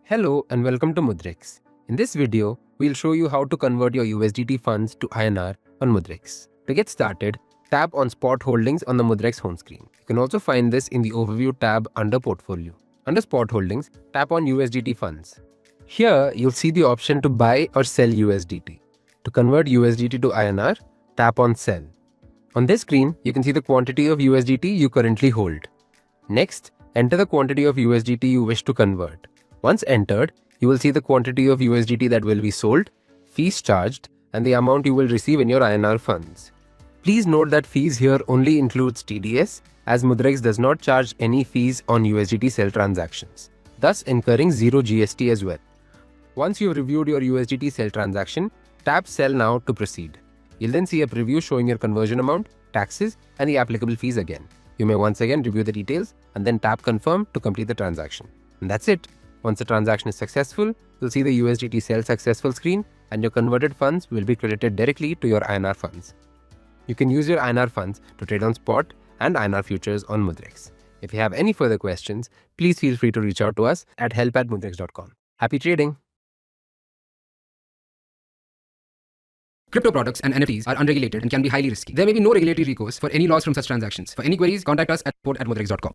Hello and welcome to Mudrex. In this video, we'll show you how to convert your USDT funds to INR on Mudrex. To get started, tap on Spot Holdings on the Mudrex home screen. You can also find this in the Overview tab under Portfolio. Under Spot Holdings, tap on USDT Funds. Here, you'll see the option to buy or sell USDT. To convert USDT to INR, tap on Sell. On this screen, you can see the quantity of USDT you currently hold. Next, enter the quantity of USDT you wish to convert. Once entered, you will see the quantity of USDT that will be sold, fees charged, and the amount you will receive in your INR funds. Please note that fees here only includes TDS, as Mudrex does not charge any fees on USDT sell transactions, thus incurring zero GST as well. Once you've reviewed your USDT sell transaction, tap Sell Now to proceed. You'll then see a preview showing your conversion amount, taxes, and the applicable fees again. You may once again review the details and then tap Confirm to complete the transaction. And that's it. Once the transaction is successful, you'll see the USDT Sell Successful screen and your converted funds will be credited directly to your INR funds. You can use your INR funds to trade on spot and INR futures on Mudrex. If you have any further questions, please feel free to reach out to us at help@mudrex.com. Happy trading! Crypto products and NFTs are unregulated and can be highly risky. There may be no regulatory recourse for any loss from such transactions. For any queries, contact us at support@mudrex.com.